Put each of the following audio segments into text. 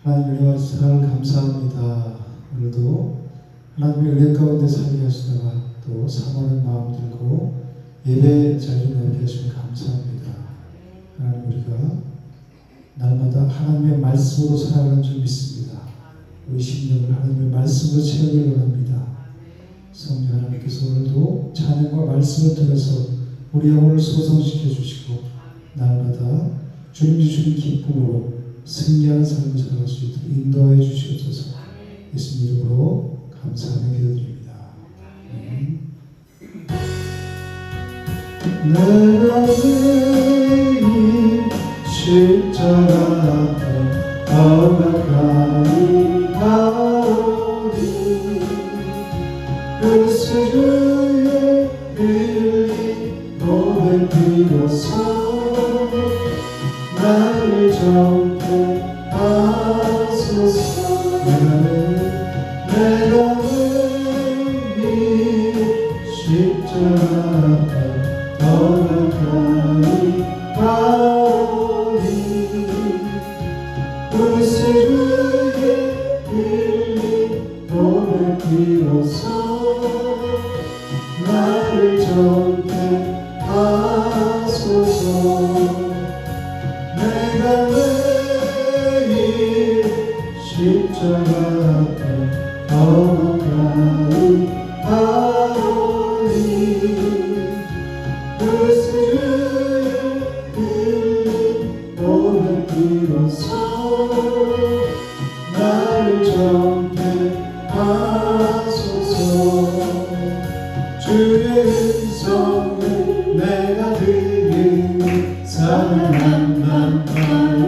하나님 은혜와 사랑을 감사합니다. 오늘도 하나님의 은혜 가운데 살게 하시다가 또 사모하는 마음 들고 예배 자리에 나오게 하시면 감사합니다. 하나님, 우리가 날마다 하나님의 말씀으로 살아가는 줄 믿습니다. 우리 심령을 하나님의 말씀으로 채우길 원합니다. 성령 하나님께서 오늘도 찬양과 말씀을 통해서 우리 영혼을 소성시켜 주시고 날마다 주님 주시는 기쁨으로 승리하는 삶을 살아갈 수 있도록 인도하여 주시옵소서. 예수님 이름으로 감사하며 기도드립니다. 내가 매일 십자가 앞에 더 가까이 가오리. 그리스도 주의 흘린 몸을 비로소 나를 정케 하소서. 내가 왜 십자가 앞에 더 가까이 가오리. 그리스도 주의 흘린 몸을 비로소 나를 정케 하소서. 내가 매일 십자가 앞에 더 가까이 가오리. 그리스도 주의 흘린 몸을 비로소 나를 정케 하소서. 주의 음성을 내가 들으니 사랑한단 말을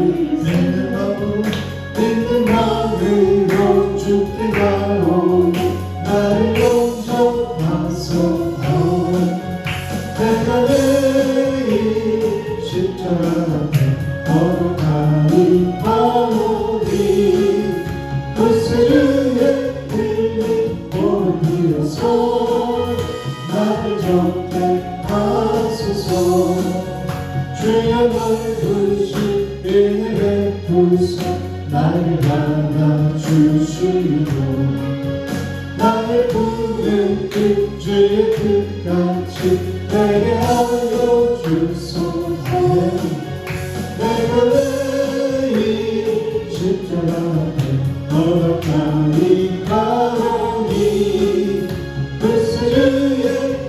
믿는 마음으로 주께 가오니 나를 용서하소서. 내가 매일 십자가 앞에 더 가까이 가오니. 그리스도 주의 흘린 몸을 비로소 나를 정케 하소서. 주여 넓으신 은혜 베푸사 나를 안아주시고 나를 부는 그 주의 뜻같이 내게 하여 주소서. 내가 매일 십자가 앞에 더 가까이 가오니. 그리스도 주의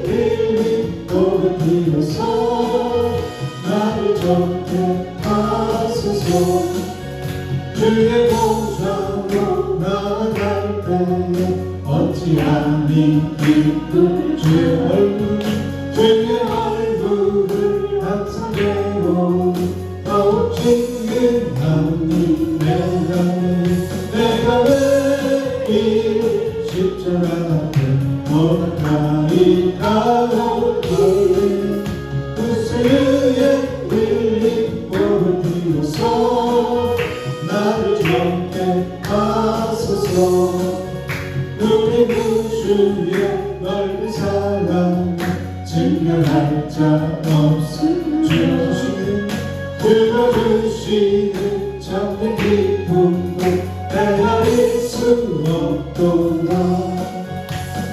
흘린 몸을 비로소 나를 정케 하소서. 주의 보좌로 나아갈 때에 어찌하니 기쁜 주의 얼굴을 항상 배우니 더욱 친근하니. 내가 매일 십자가 앞에 더 가까이 가오니. 그리스도의 흘린 몸을 비로소 나를 정케 하소서. 우리 구주의 넓은 사랑 증명할 자 없음. 주시는 참된 기쁨도 헤아릴 수 없도다.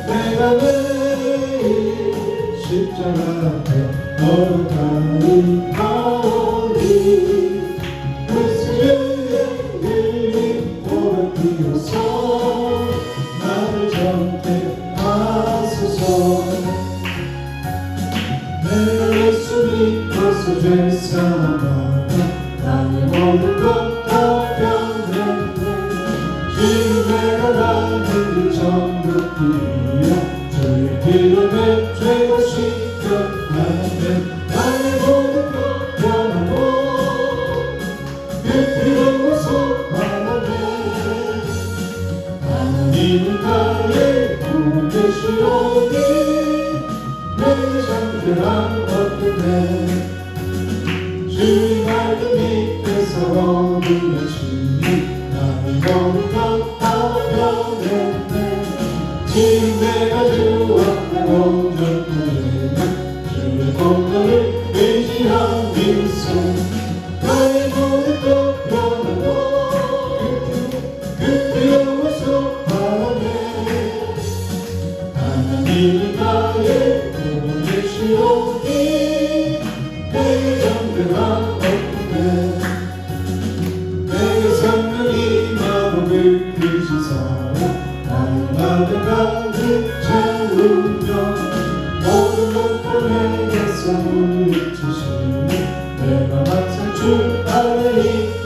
내가 매일 십자가 앞에 더 가까이 가오니. 그리스도의 흘린 몸을 비로소 나를 정케 하소서. 내가 예수 믿고서 죄 사함받아 나의 모든 것 다 변했네. 지금 내가 가는 길 천국 길이야. 주의 피로 내 죄가 씻겨나네. 나의 모든 것 변하고 그 피로 소망하네. 하나님은 나의 구원 되시오니 내 잠들함 없겠네. 주의 말씀 밑에서 얻으시니 나의 모든 것 다 변했네. 지금 내가 주 앞에 온전히 주의 공로를 의지한 미소 나의 모든 것 변하고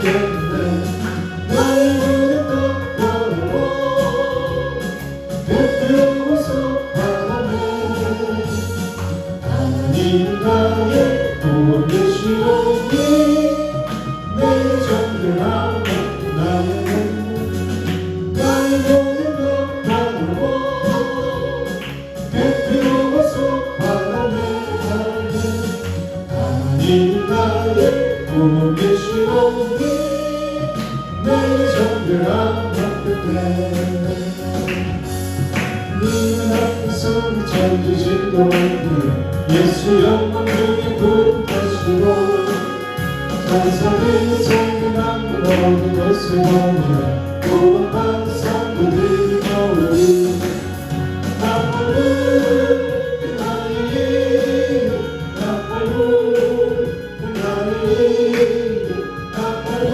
때문에 나의 눈은 깜깜하고 베풀어서 바라네. 하나님 나의 구원 되시오니 내 정결함 나의 나의 눈은 깜깜하고 베풀어서 바라네. 하나님 나의 구원 되시오니 내 정결함 바꾸네. 네가 앞에서 찾으시던 예수 영광 중에 부르시고 찬송의 성경한 모든 것을 보며 구원받은 성도들이 모으리. 나팔은 나의 나팔은 나의 나팔은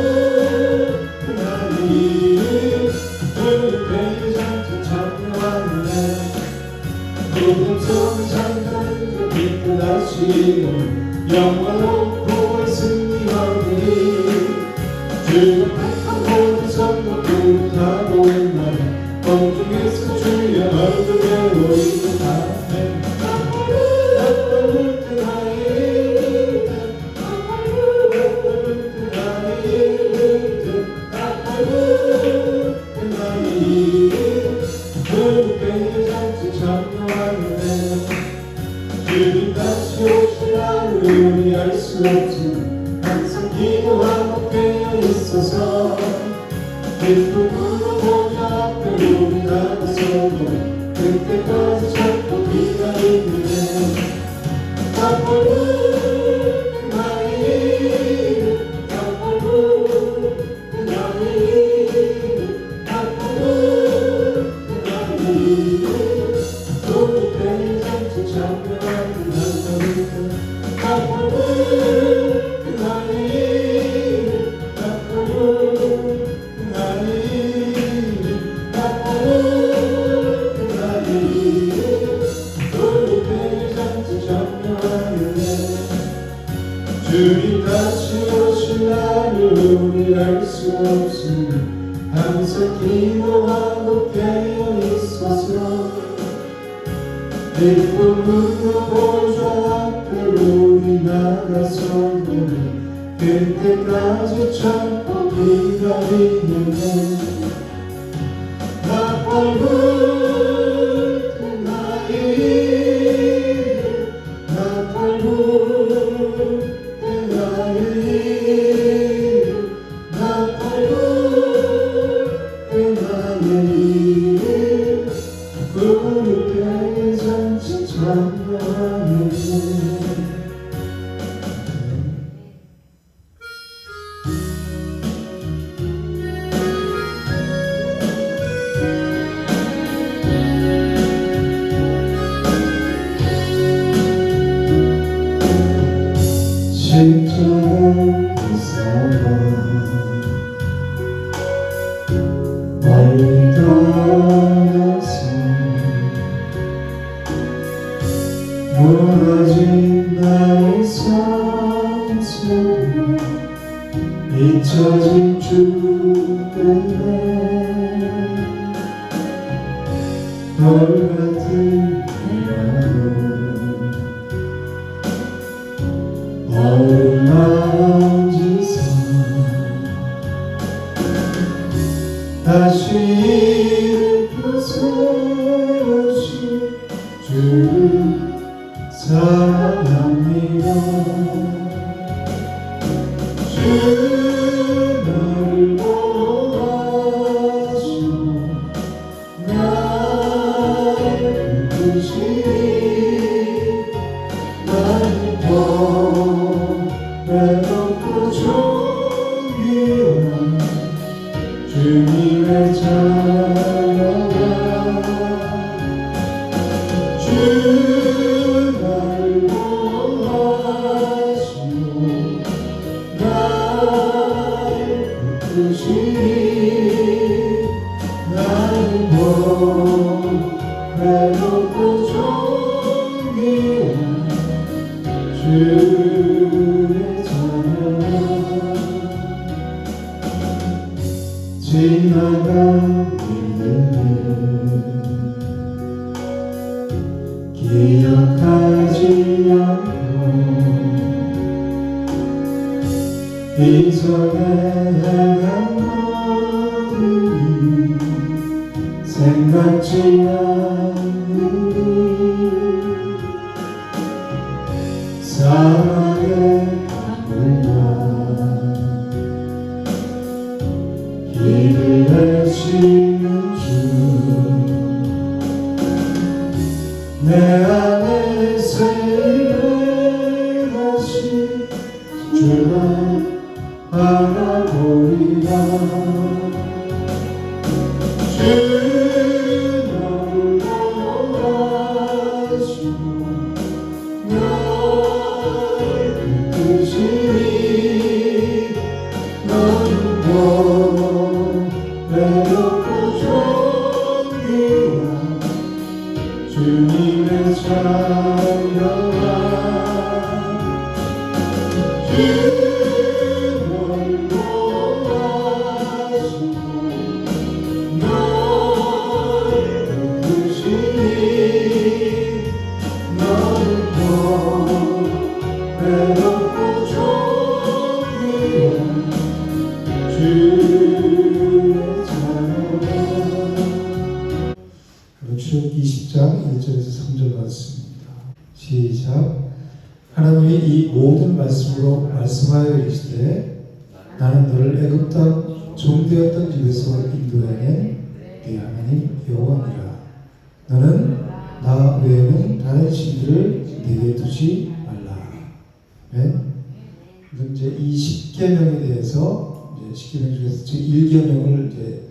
나의 우리 장수 참여하네. 모든 소리 찬양을 기쁘다시고 영원한 승리하니 주의 택한 모든 성도들을 하고 있나니 공중에서 주의 얼굴에 보이는 하네. 나팔을 뜨나이 나팔을 뜨나이 나팔을 뜨나이 주의 장수 참여하네. 주님 다시 오실 날을 우리 알 수 없지만 항상 기도하고 깨어 있어서 기쁨으로 보좌 앞에 우리 나가서도 그때까지 찾고 기다리네. 나팔은 나의 나팔은 나의 나팔은 나의 우리 대장수 참여하는 나팔은 나팔은 나의 나팔은 나의 나팔은 나의 우리 대장수 참여하네. 주님 다시 오실 날을 우리 알 수 없으니 항상 기도하고 깨어 있어서 기쁨으로 보좌 앞에 우리 나가서는 그때까지 참고 기다리네. 나팔은 나의 나팔은 나의 나팔은 나의 우리 대장수 참여하네. 십자가의 사랑 멀리 떠나서 무너진 나의 삶 속에 잊혀진 주 때문에 벌같은 피라도 얼음 만지사 다시 일으켜 세우신 주를 사랑합니다. 주 나를 보호하시고 나를 이끄시니 나를 외롭고 존귀한 주님의 자녀가 주 나를 보호하시고 나를 이끄시니 나를 외롭고 존귀한 주의 자녀 지나간 일들을 기억하지 않고 이전에 행한 것들이 생각지 않으니 사랑의 가물과 길을 내시는 주 내 안에 새를 다시 주라 바라보리라 주 너를 원하시고 너를 뜻이니 너는 더 외롭고 존귀한 주님의 자녀라 출애굽기 20장 1절에서 3절 말씀입니다. 시작. 하나님이 이 모든 말씀으로 말씀하여 이르시되 나는 너를 애굽 땅 종되었던 집에서 인도해낸 네 하나님 여호와니라. 너는 나 외에는 다른 신들을 네게 두지 말라. 네? 이제 이 10계명에 대해서 이제 10계명 중에서 1계명을 이제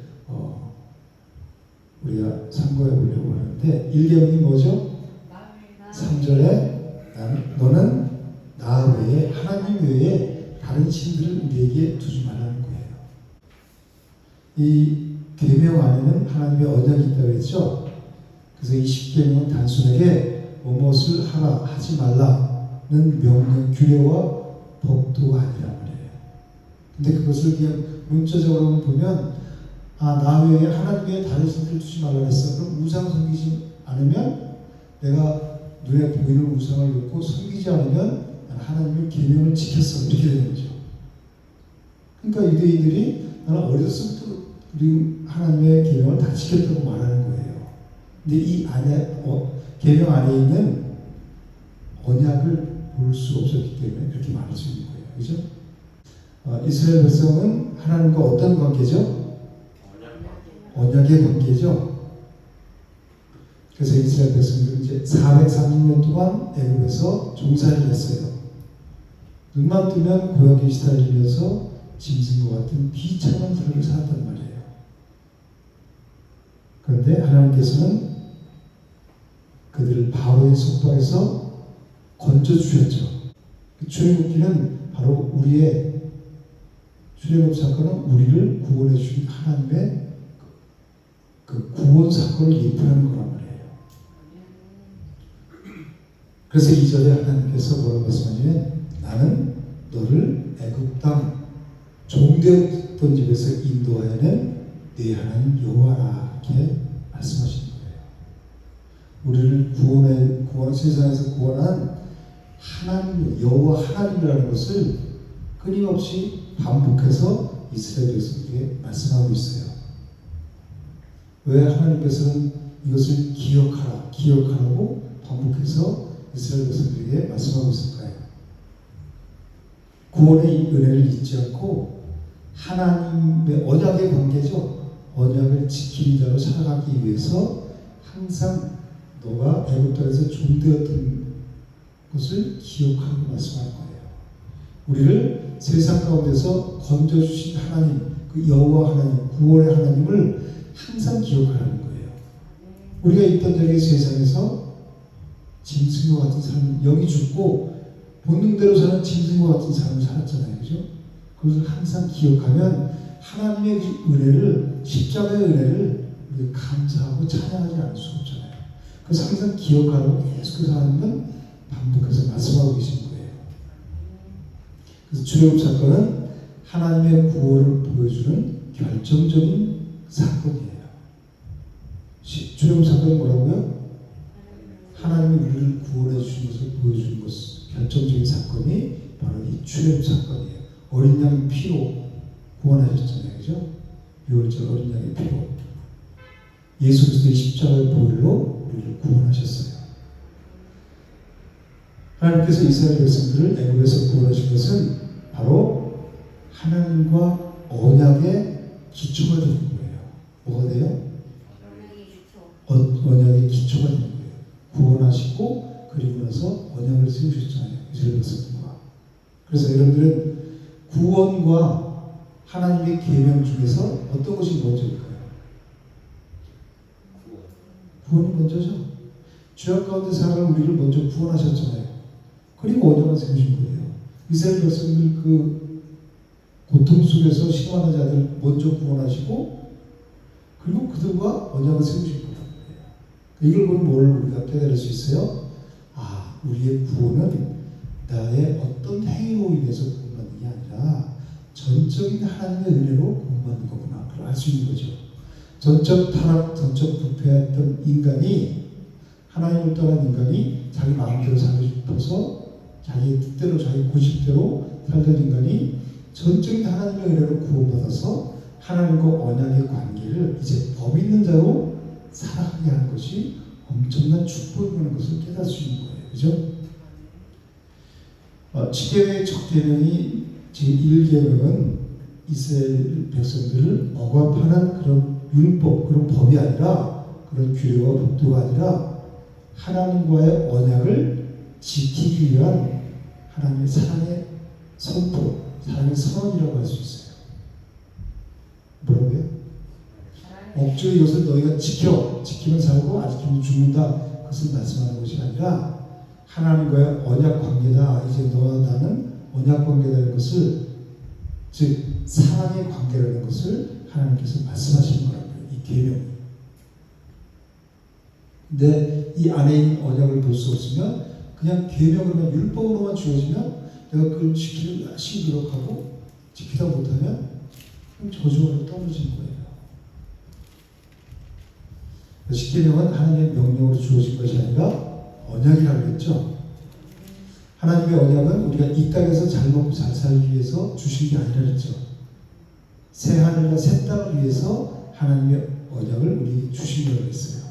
우리가 참고해 보려고 하는데 1계명이 뭐죠? 3절에 너는 나 외에 하나님 외에 다른 신들을 우리에게 두지 말라는 거예요. 이 계명 안에는 하나님의 언약이 있다고 했죠. 그래서 이 10계명은 단순하게 무엇을 하라 하지 말라는 명령 규례와 법도가 아니란 말이에요. 근데 그것을 그냥 문자적으로 보면 나 외에 하나님 외에 다른 신들을 두지 말라 했어. 그럼 우상 섬기지 않으면 내가 눈에 보이는 우상을 놓고 섬기지 않으면 나는 하나님의 계명을 지켰어. 이렇게 되는 거죠. 그러니까 유대인들이 나는 어렸을 때부터 우리 하나님의 계명을 다 지켰다고 말하는 거예요. 근데 이 안에 계명 안에 있는 언약을 볼 수 없었기 때문에 그렇게 말할 수 있는 거예요. 그죠? 이스라엘 백성은 하나님과 어떤 관계죠? 언약의 관계죠. 그래서 이스라엘 백성들은 이제 430년 동안 애굽에서 종살이를 했어요. 눈만 뜨면 고역에 시달리면서 짐승과 같은 비참한 삶을 살았단 말이에요. 그런데 하나님께서는 그들을 바로의 속박에서 건져주셨죠. 출애굽기는 바로 우리의 출애굽 사건은 우리를 구원해 주신 하나님의 그 구원 사건을 예표하는 거란 말이에요. 그래서 2절에 하나님께서 뭐라고 말씀하시면 나는 너를 애굽 땅 종되었던 집에서 인도하여낸 네 하나님 여호와라 이렇게 말씀하시는 거예요. 우리를 구원 세상에서 구원한 하나님 여호와 하나님이라는 것을 끊임없이 반복해서 이스라엘 백성들에게 말씀하고 있어요. 왜 하나님께서는 이것을 기억하라고 반복해서 이스라엘 백성들에게 말씀하고 있을까요? 구원의 은혜를 잊지 않고 하나님의 언약의 관계죠. 언약을 지키는 자로 살아가기 위해서 항상 너가 애굽 땅에서 종되었던 것을 기억하고 말씀하는 거예요. 우리를 세상 가운데서 건져주신 하나님, 그 여호와 하나님, 구원의 하나님을 항상 기억하라는 거예요. 우리가 있던 저기 세상에서 짐승과 같은 삶, 영이 죽고 본능대로 사는 짐승과 같은 삶을 살았잖아요. 그죠? 그것을 항상 기억하면 하나님의 은혜를, 십자가의 은혜를 우리가 감사하고 찬양하지 않을 수 없잖아요. 그래서 항상 기억하라고 계속해서 하나님은 반복해서 말씀하고 계신 거예요. 그래서 출애굽 사건은 하나님의 구원을 보여주는 결정적인 사건이에요. 출애굽 사건이 뭐라고요? 하나님이 우리를 구원해 주신 것을 보여주는 것, 결정적인 사건이 바로 이 출애굽 사건이에요. 어린 양 피로 구원하셨잖아요. 그죠? 6월절 어린 양의 피로 예수 그리스도의 십자가의 보혈로 우리를 구원하셨어요. 하나님께서 이스라엘 백성들을 애굽에서 구원하신 것은 바로 하나님과 언약의 기초가 되는 거예요. 뭐가 돼요? 언약의 기초가 되는 거예요. 구원하시고 그리고 나서 언약을 세우셨잖아요. 이스라엘 백성들과. 그래서 여러분들은 구원과 하나님의 계명 중에서 어떤 것이 먼저일까요? 구원이 먼저죠. 죄악 가운데 살아가는 우리를 먼저 구원하셨잖아요. 그리고 언약을 세우신 거예요. 이스라엘 백성들 그 고통 속에서 신앙하는 자들 먼저 구원하시고 그리고 그들과 언약을 세우신 거예요. 이걸 보면 뭘 우리가 깨달을 수 있어요? 아, 우리의 구원은 나의 어떤 행위로 인해서 구원받는 게 아니라 전적인 하나님의 은혜로 구원받는 거구나. 그걸 알 수 있는 거죠. 전적 타락, 전적 부패했던 인간이 하나님을 떠난 인간이 자기 마음대로 살고 싶어서 자기 뜻대로 자기 고집대로 살던 인간이 전적인 하나님의 은혜로 구원받아서 하나님과 언약의 관계를 이제 법 있는 자로 살아가게 하는 것이 엄청난 축복이라는 것을 깨달을 수 있는 거예요. 그죠? 7계명의 첫 계명이 제1계명은 이스라엘 백성들을 억압하는 그런 율법, 그런 법이 아니라 그런 규례와 법도가 아니라 하나님과의 언약을 지키기 위한 하나님의 사랑의 선포, 사랑의 선언이라고 할 수 있어요. 뭐라고요? 억지로 이것을 너희가 지키면 살고 안 지키면 죽는다. 그것을 말씀하는 것이 아니라 하나님과의 언약 관계다. 이제 너와 나는 언약 관계라는 것을, 즉 사랑의 관계라는 것을 하나님께서 말씀하시는 거라고요. 이 계명. 근데 이 안에 있는 언약을 볼 수 없으면 그냥 계명으로만 율법으로만 주어지면 내가 그걸 지키려 열심히 노력하고 지키다 못하면 저주로 떨어지는 거예요. 10계명은 하나님의 명령으로 주어진 것이 아니라 언약이라고 했죠. 하나님의 언약은 우리가 이 땅에서 잘 먹고 잘 살기 위해서 주신 게 아니라 그랬죠. 새 하늘과 새 땅을 위해서 하나님의 언약을 우리 주신 거라고 했어요.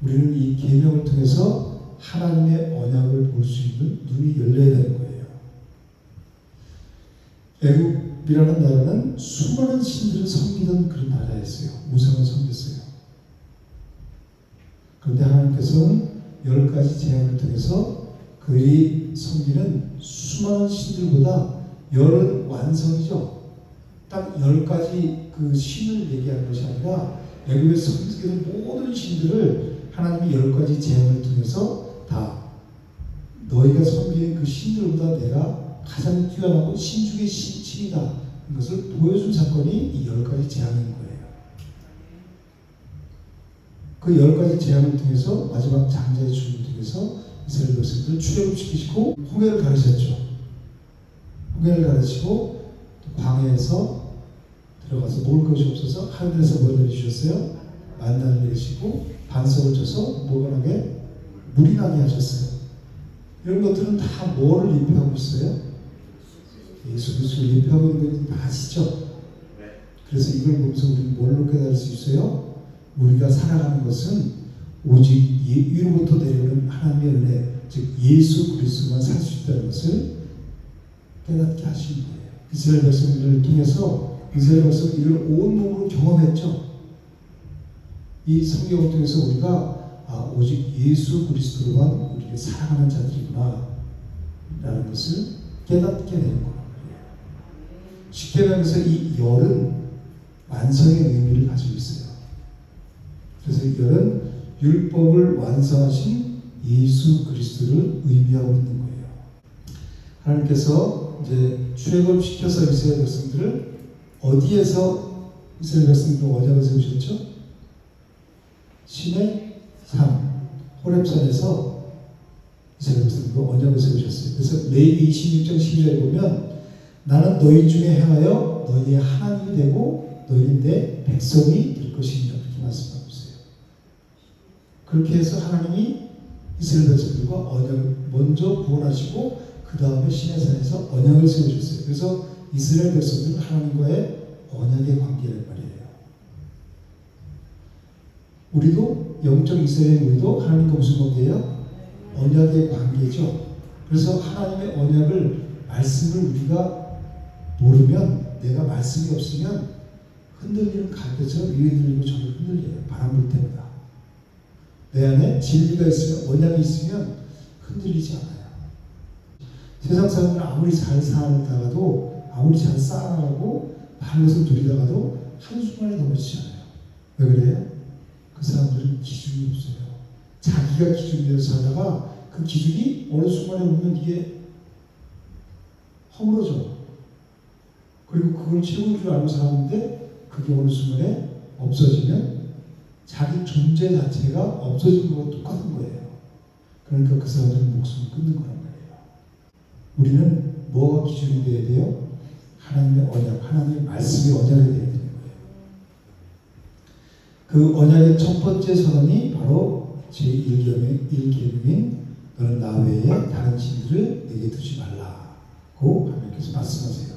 우리는 이 계명을 통해서 하나님의 언약을 볼 수 있는 눈이 열려야 되는 거예요. 애굽이라는 나라는 수많은 신들을 섬기던 그런 나라였어요. 우상을 섬겼어요. 그런데 하나님께서는 10가지 재앙을 통해서 그들이 섬기는 수많은 신들보다 열은 완성이죠. 딱 10가지 그 신을 얘기하는 것이 아니라 애굽에서 섬기는 모든 신들을 하나님이 10가지 재앙을 통해서 다 너희가 섬기는 그 신들보다 내가 가장 뛰어나고 신 중의 신이다. 이것을 보여준 사건이 이 10가지 재앙인 거예요. 그 10가지 재앙을 통해서 마지막 장자의 죽음을 통해서 이스라엘 백성들을 출애굽시키시고 홍해를 가르쳤죠. 홍해를 가르치고 광야에서 들어가서 먹을 것이 없어서 하늘에서 뭘 내리주셨어요? 만나를 내리시고 반석을 쳐서 뭐가 나게? 물이 나게 하셨어요. 이런 것들은 다 뭐를 예표하고 있어요? 예수 그리스도를 예표하고 있는 것이 다 아시죠? 그래서 이걸 보면서 우리는 뭘로 깨달을 수 있어요? 우리가 살아가는 것은 오직 위로부터 내려오는 하나님의 은혜, 즉 예수 그리스도만 살 수 있다는 것을 깨닫게 하신 거예요. 이스라엘 백성들을 통해서 이스라엘 백성들이 이를 온몸으로 경험했죠. 이 성경을 통해서 우리가 오직 예수 그리스도로만 우리를 사랑하는 자들이구나 라는 것을 깨닫게 되는 거예요. 쉽게 말해서 이 열은 완성의 의미를 가지고 있어요. 그래서 이 열은 율법을 완성하신 예수 그리스도를 의미하고 있는 거예요. 하나님께서 이제 출애굽시켜서 이스라엘 백성들을 어디에서 이스라엘 백성들을 언약을 세우셨죠? 신의 산, 호렙산에서 이스라엘 백성들과 언약을 세우셨어요. 그래서 레위기 26장 12절에 보면 나는 너희 중에 행하여 너희의 하나님이 되고 너희는 내 백성이 될 것이니라. 그렇게 말씀하고 있어요. 그렇게 해서 하나님이 이스라엘 백성들과 언약을 먼저 구원하시고 그 다음에 시내산에서 언약을 세워줬어요. 그래서 이스라엘 백성들은 하나님과의 언약의 관계란 말이에요. 우리도 영적 이스라엘 우리도 하나님과 무슨 관계예요? 언약의 관계죠. 그래서 하나님의 언약을 말씀을 우리가 모르면 내가 말씀이 없으면 흔들리는 갈대처럼 위에 흔들리고 저기 흔들려요. 바람 불 때마다. 내 안에 진리가 있으면 언약이 있으면 흔들리지 않아요. 세상 사람들은 아무리 잘 살다가도 아무리 잘 쌓아나가고 많은 것을 누리다가도 한순간에 넘어지지 않아요. 왜 그래요? 그 사람들은 기준이 없어요. 자기가 기준이 되어서 살다가 그 기준이 어느 순간에 오면 이게 허물어져. 그리고 그걸 최고인 줄 알고 살았는데 그게 어느 순간에 없어지면 자기 존재 자체가 없어진 것과 똑같은 거예요. 그러니까 그 사람들은 목숨을 끊는 거란 말이에요. 우리는 뭐가 기준이 되어야 돼요? 하나님의 언약, 하나님의 말씀이 언약이 되어야 되는 거예요. 그 언약의 첫 번째 선언이 바로 제1계명인 너는 나 외에 다른 신들을 내게 두지 말라고 하나님께서 말씀하세요.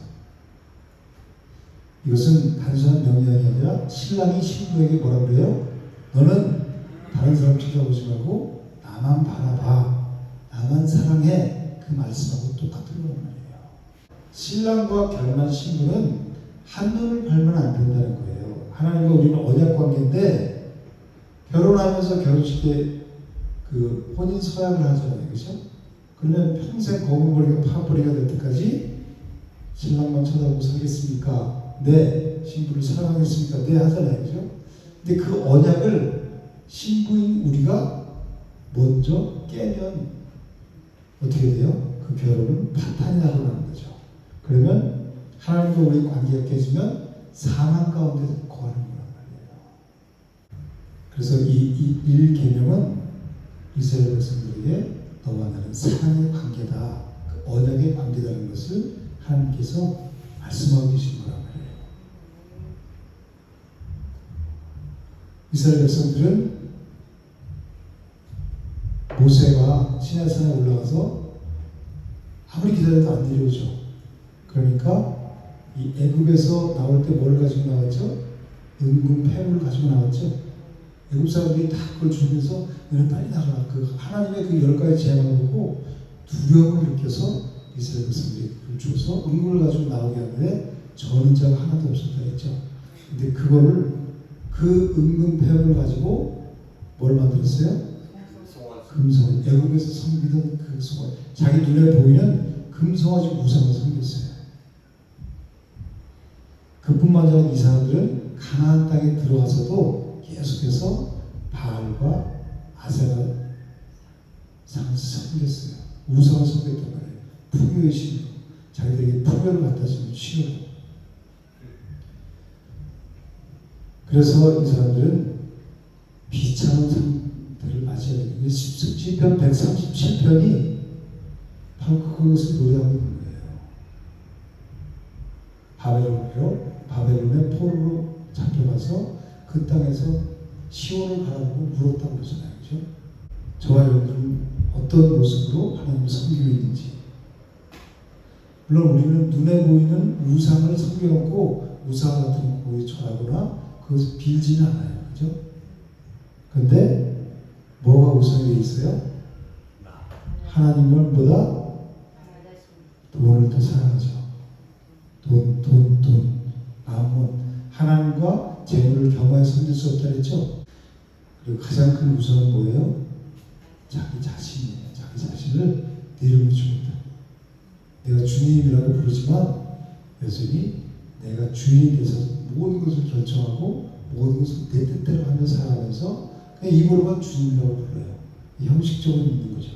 이것은 단순한 명령이 아니라 신랑이 신부에게 뭐라 그래요? 너는 다른 사람 쳐다보지 말고 나만 바라봐, 나만 사랑해. 그 말씀하고 똑같은 거란 말이에요. 신랑과 결혼한 신부는 한눈을 팔면 안 된다는 거예요. 하나님과 우리는 언약 관계인데 결혼하면서 결혼식에 그 혼인 서약을 하잖아요. 그렇죠? 그러면 평생 거금벌이가 파벌이가 될 때까지 신랑만 쳐다보고 살겠습니까? 네. 신부를 사랑하겠습니까? 네. 하잖아요. 그렇죠? 근데 그 언약을 신부인 우리가 먼저 깨면 어떻게 돼요? 그 결혼은 파탄이 나고 나는 거죠. 그러면 하나님과 우리 관계가 깨지면 사망 가운데 거하는 거란 말이에요. 그래서 이 1계명은 이스라엘 백성들에게 너와 나는 사랑의 관계다, 그 언약의 관계다는 것을 하나님께서 말씀하고 계신 거란 말이에요. 이스라엘 백성들은 모세가 시내산에 올라가서 아무리 기다려도 안 내려오죠. 그러니까 이 애굽에서 나올 때 뭘 가지고 나왔죠? 은금 폐물을 가지고 나왔죠. 애굽 사람들이 다 그걸 주면서 너는 빨리 나가라. 그 하나님의 그 10가지 제안을 보고 두려움을 느껴서 이스라엘 백성들이 그걸 줘서 은금을 가지고 나오게 하는데 저는 자가 하나도 없었다 했죠. 근데 그거를 그 은금 폐물을 가지고 뭘 만들었어요? 금송아지. 애굽에서 섬기던 그 송아지. 자기 눈에 보이는 금송아지 우상을 섬겼어요. 그뿐만 아니라 이 사람들은 가나안 땅에 들어와서도 계속해서 바알과 아세라 상을 섬겼어요. 우상을 섬겼단 말이에요. 풍요의 신으로. 자기들에게 풍요를 갖다 주는 신으로. 그래서 이 사람들은 비참한 상태를 맞이하게 됩니다. 시편 137편이 바로 그것을 노래하고 있는 거예요. 바벨론의 포로로 잡혀가서 그 땅에서 시온을 바라보고 울었다고 그러잖아요. 그렇죠? 저와 여러분들은 어떤 모습으로 하나님을 섬기고 있는지. 물론 우리는 눈에 보이는 우상을 섬겨놓고 우상 같은 거에 절하거나 그것을 빌지는 않아요. 그렇죠? 그런데 뭐가 우상이 있어요? 하나님을 보다 돈을 더 사랑하죠. 돈. 마음은 하나님과 재물을 겸하여 섬길 수 없다 그랬죠. 그리고 가장 큰 우상은 뭐예요? 자기 자신이에요. 자기 자신을 내려놓지 못하고. 내가 주님이라고 부르지만 여전히 내가 주인이 돼서 모든 것을 결정하고 모든 것을 내 뜻대로 하며 살아가면서 그냥 입으로만 주님이라고 불러요. 형식적으로 믿는 거죠.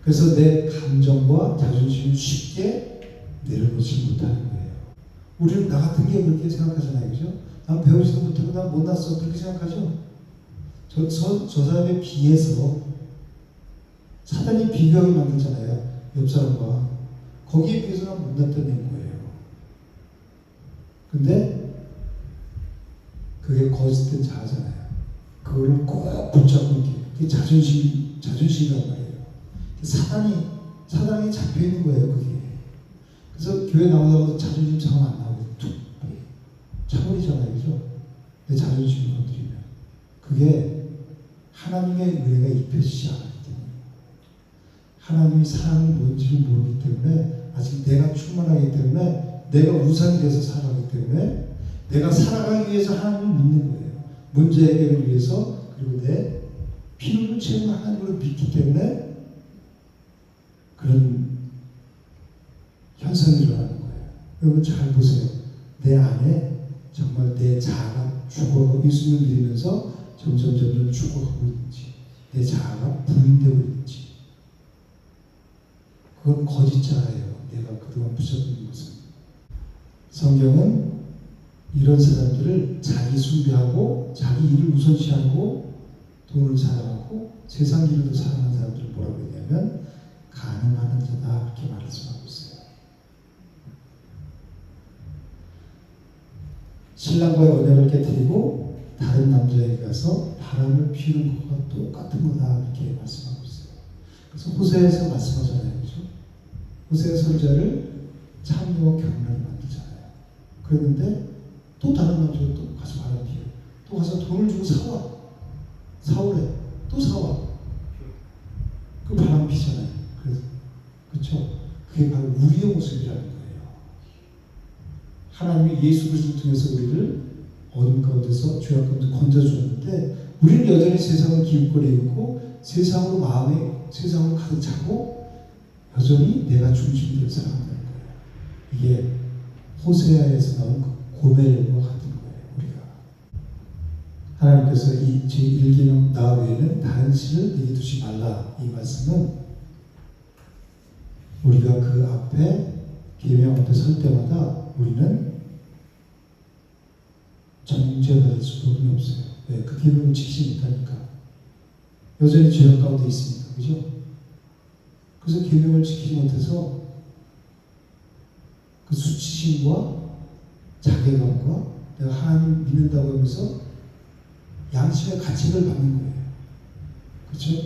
그래서 내 감정과 자존심을 쉽게 내려놓지 못하는 거예요. 우리는 나 같은 게 그렇게 생각하잖아요. 그죠? 난 배우지도 못하고 난 못났어. 그렇게 생각하죠? 저 사람에 비해서 사단이 비교하게 만들잖아요. 옆 사람과. 거기에 비해서는 못났다는 거예요. 근데 그게 거짓된 자아잖아요. 그거를 꼭 붙잡고 있게. 그게 자존심이란 말이에요. 사단이 잡혀있는 거예요, 그게. 그래서 교회 나오다가도 자존심 상황 안 나오고 툭 차버리잖아요, 그죠? 내 자존심을 건드리면. 그게 하나님의 은혜가 입혀지지 않았기 때문에. 하나님의 사랑이 뭔지를 모르기 때문에, 아직 내가 충만하기 때문에, 내가 우상이 돼서 살아가기 때문에, 내가 살아가기 위해서 하나님을 믿는 거예요. 문제 해결을 위해서, 그리고 내 필요를 채우는 하나님을 믿기 때문에 그런 현상이 일어나는 거예요. 여러분 잘 보세요. 내 안에 정말 내 자아가 죽어가고 예수님을 믿으면서 점점 죽어가고 있는지, 내 자아가 부인되고 있는지, 그건 거짓 자아예요. 내가 그동안 붙잡는 것은. 성경은 이런 사람들을 자기 숭배하고 자기 일을 우선시하고 돈을 사랑하고 세상 일을 사랑하는 사람들을 뭐라고 했냐면 가늠하는 자다, 이렇게 말씀하고 있어요. 신랑과의 언약을 깨뜨리고 다른 남자에게 가서 바람을 피우는 것과 똑같은 거다, 이렇게 말씀하고 있어요. 그래서 호세아에서 말씀하잖아요, 그죠? 호세아 선지자를 참여와 경륜을 만들잖아요. 그랬는데 또 다른 남자가 또 가서 바람 피워, 또 가서 돈을 주고 사오래, 또 사와. 그 바람 피잖아요. 그래서 그렇죠? 그게 바로 우리의 모습이라는 거예요. 하나님이 예수 그리스도를 통해서 우리를 어둠 가운데서 죄악 가운데 건져주었는데, 우리는 여전히 세상을 기웃거리고 있고 세상으로 가득 차고 여전히 내가 중심이 되어 살아간다는 거예요. 이게 호세아에서 나온 그 고멜과 같은 거예요. 우리가 하나님께서 이 제1계명 나 외에는 다른 신을 내게 두지 말라, 이 말씀은 우리가 그 앞에 계명 앞에 설 때마다 우리는 정죄받을 수밖에 없어요. 왜? 그 계명을 지키지 못하니까. 여전히 죄악 가운데 있으니까, 그죠? 그래서 계명을 지키지 못해서 그 수치심과 자괴감과 내가 하나님 믿는다고 하면서 양심의 가책을 받는 거예요. 그렇죠?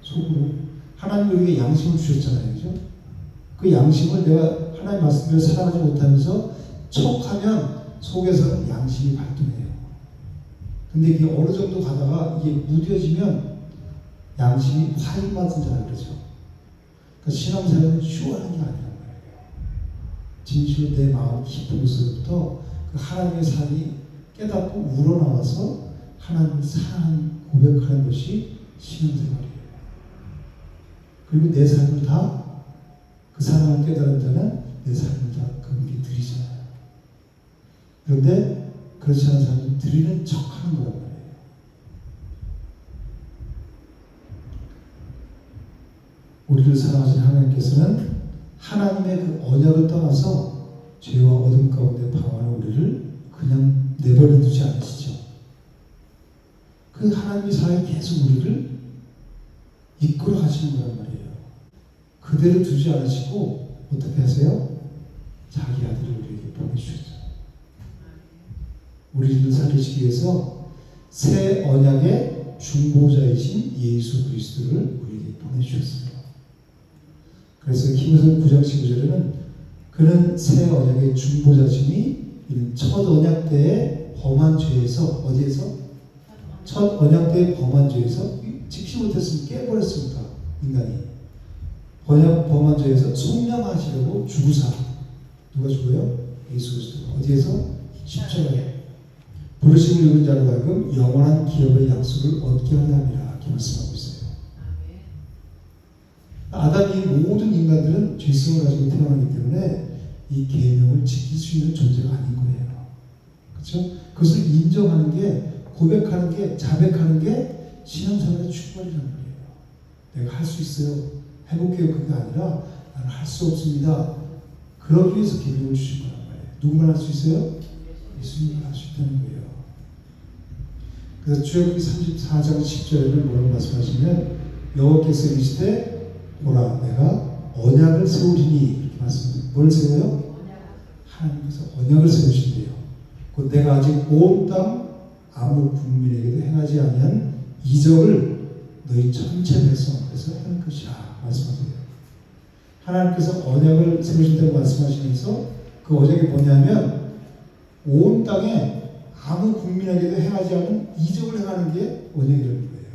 속으로 하나님이 우리에게 양심을 주셨잖아요, 그죠? 그 양심을 내가 하나님 말씀대로 살아가지 못하면서 척하면 속에서는 양심이 발동해요. 근데 이게 어느 정도 가다가 이게 무뎌지면 양심이 화인맞은 자라 그러죠. 그러니까 신앙생활은 쉬워하는 게 아니란 말이에요. 진실로 내 마음 깊은 곳에서부터 그 하나님의 삶이 깨닫고 우러나와서 하나님을 사랑하는 고백하는 것이 신앙생활이에요. 그리고 내 삶을 다 그 사랑을 깨달은 자는 내 삶을 다 그분께 드리잖아요. 그런데 그렇지 않은 사람은 드리는 척하는 거란 말이에요. 우리를 사랑하시는 하나님께서는 하나님의 그 언약을 떠나서 죄와 어둠 가운데 방황하는 우리를 그냥 내버려 두지 않으시죠. 그 하나님의 사랑이 계속 우리를 이끌어 가시는 거란 말이에요. 그대로 두지 않으시고 어떻게 하세요? 자기 아들을 우리에게 보내주셨죠. 우리를 살리시기 위해서 새 언약의 중보자이신 예수 그리스도를 우리에게 보내주셨어요. 그래서 히브리서 9장 15절에는 그는 새 언약의 중보자시니 이는 첫 언약 때의 범한 죄에서, 어디에서? 첫 언약 때의 범한 죄에서 지키지 못했으면 깨버렸습니다. 인간이 범한 죄에서 속량하시려고 죽으사. 누가 죽어요? 예수 그리스도. 어디에서? 십자가에 부르심을 입은 자로 하여금 영원한 기업의 약속을 얻게 하려 함이라, 이렇게 말씀하고 있어요. 아담이 모든 인간들은 죄성을 가지고 태어나기 때문에 이 계명을 지킬 수 있는 존재가 아닌 거예요. 그렇죠? 그것을 인정하는 게, 고백하는 게, 자백하는 게 신앙생활의 출발이란 말이에요. 내가 할 수 있어요, 해볼게요, 그게 아니라 나는 할 수 없습니다. 그러기 위해서 계명을 주신 거란 말이에요. 누구만 할 수 있어요? 예수님이 할 수 있다는 거예요. 그래서 출애굽기 34장 10절에는 뭐라고 말씀하시면 여호와께서 이르시되 보라 내가 언약을 세우리니 이렇게 말씀하세요. 뭘 세워요? 하나님께서 언약을 세우신대요. 곧 내가 아직 온 땅 아무 국민에게도 행하지 아니한 이적을 너희 전체 백성에서 할 것이라 말씀하세요. 하나님께서 언약을 세우신다고 말씀하시면서 그 언약이 뭐냐면 온 땅에 아무 국민에게도 행하지 않은 이적을 행하는 게 언약이라는 거예요.